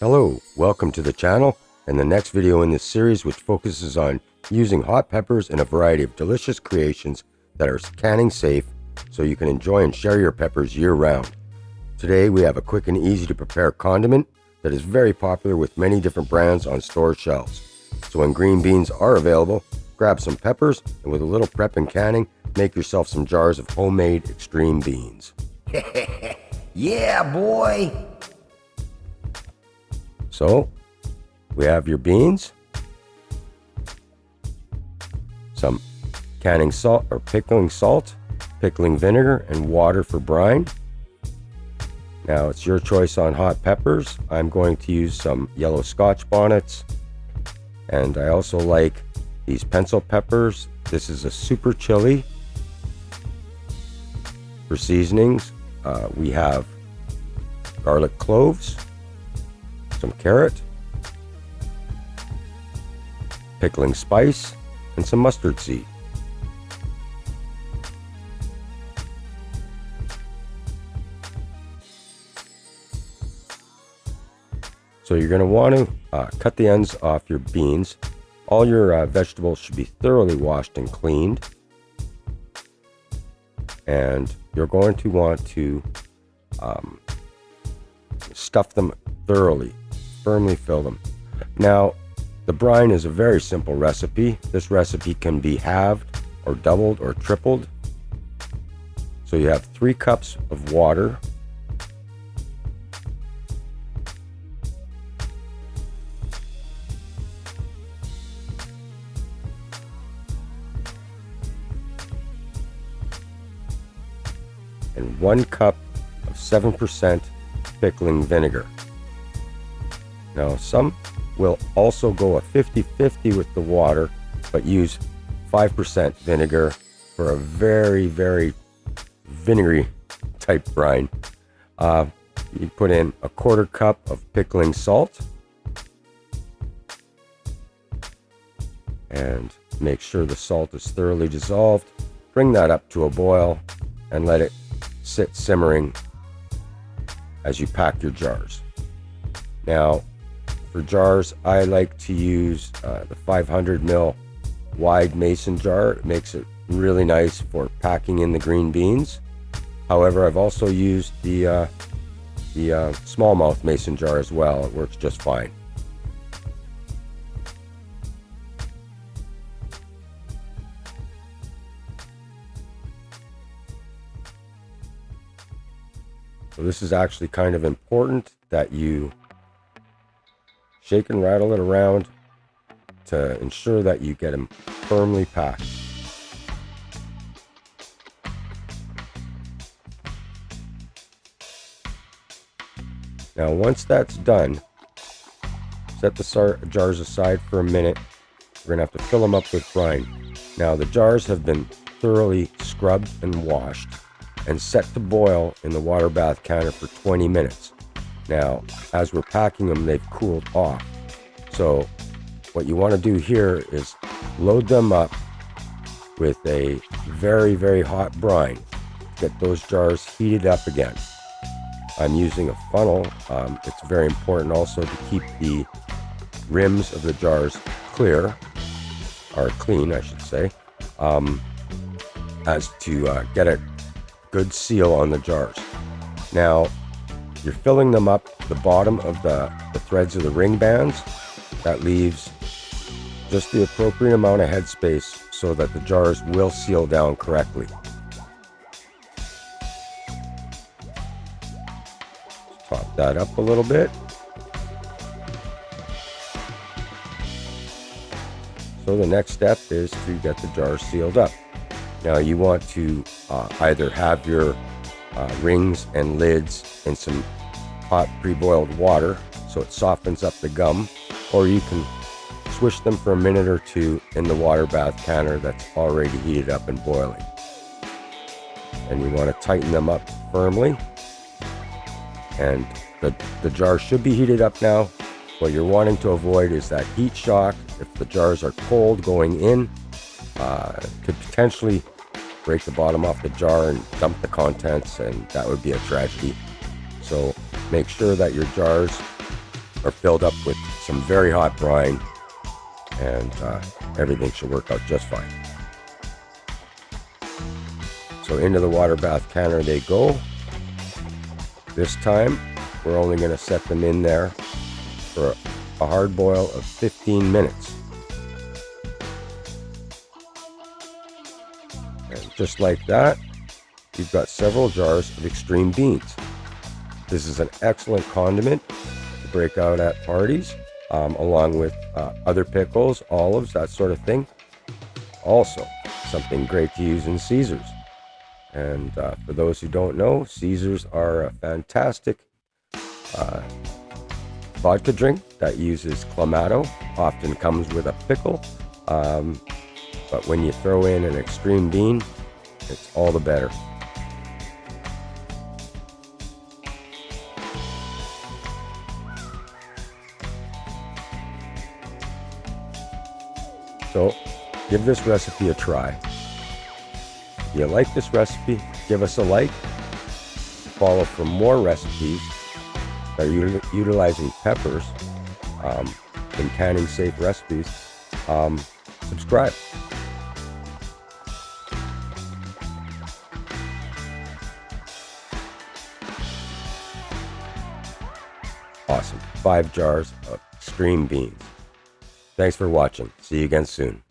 Hello, welcome to the channel and the next video in this series, which focuses on using hot peppers in a variety of delicious creations that are canning safe so you can enjoy and share your peppers year round. Today we have a quick and easy to prepare condiment that is very popular with many different brands on store shelves. So when green beans are available, grab some peppers and with a little prep and canning, make yourself some jars of homemade extreme beans. Yeah, boy! So, we have your beans, some canning salt or pickling salt, pickling vinegar, and water for brine. Now, it's your choice on hot peppers. I'm going to use some yellow Scotch bonnets, and I also like these pencil peppers. This is a super chili. For seasonings, we have garlic cloves, some carrot, pickling spice, and some mustard seed. So you're going to want to cut the ends off your beans. All your vegetables should be thoroughly washed and cleaned. And you're going to want to stuff them thoroughly, firmly fill them. Now, the brine is a very simple recipe. This recipe can be halved or doubled or tripled. So you have 3 cups of water, and 1 cup of 7% pickling vinegar. Now, some will also go a 50-50 with the water, but use 5% vinegar for a very, very vinegary type brine. You put in a 1/4 cup of pickling salt and make sure the salt is thoroughly dissolved. Bring that up to a boil and let it sit simmering as you pack your jars. Now, for jars, I like to use the 500 ml wide mason jar. It makes it really nice for packing in the green beans. However, I've also used the smallmouth mason jar as well. It works just fine. So this is actually kind of important that you shake and rattle it around to ensure that you get them firmly packed. Now, once that's done, set the jars aside for a minute. We're going to have to fill them up with brine. Now, the jars have been thoroughly scrubbed and washed and set to boil in the water bath canner for 20 minutes. Now, as we're packing them, they've cooled off. So what you want to do here is load them up with a very, very hot brine. Get those jars heated up again. I'm using a funnel. It's very important also to keep the rims of the jars clear, or clean, I should say, as to get a good seal on the jars. Now, you're filling them up the bottom of the threads of the ring bands. That leaves just the appropriate amount of headspace so that the jars will seal down correctly. Top that up a little bit. So the next step is to get the jars sealed up. Now you want to either have your rings and lids in some hot pre-boiled water so it softens up the gum, or you can swish them for a minute or two in the water bath canner that's already heated up and boiling. And you want to tighten them up firmly. And the jar should be heated up now. What you're wanting to avoid is that heat shock. If the jars are cold going in, could potentially break the bottom off the jar and dump the contents, and that would be a tragedy. So make sure that your jars are filled up with some very hot brine, and everything should work out just fine. So into the water bath canner they go. This time, we're only going to set them in there for a hard boil of 15 minutes. And just like that, you've got several jars of extreme beans. This is an excellent condiment to break out at parties, along with other pickles, olives, that sort of thing. Also, something great to use in Caesars. And for those who don't know, Caesars are a fantastic vodka drink that uses clamato. Often comes with a pickle, but when you throw in an extreme bean, it's all the better. So give this recipe a try. If you like this recipe, give us a like. Follow for more recipes that are utilizing peppers in canning safe recipes. Subscribe. Awesome. 5 jars of extreme beans. Thanks for watching. See you again soon.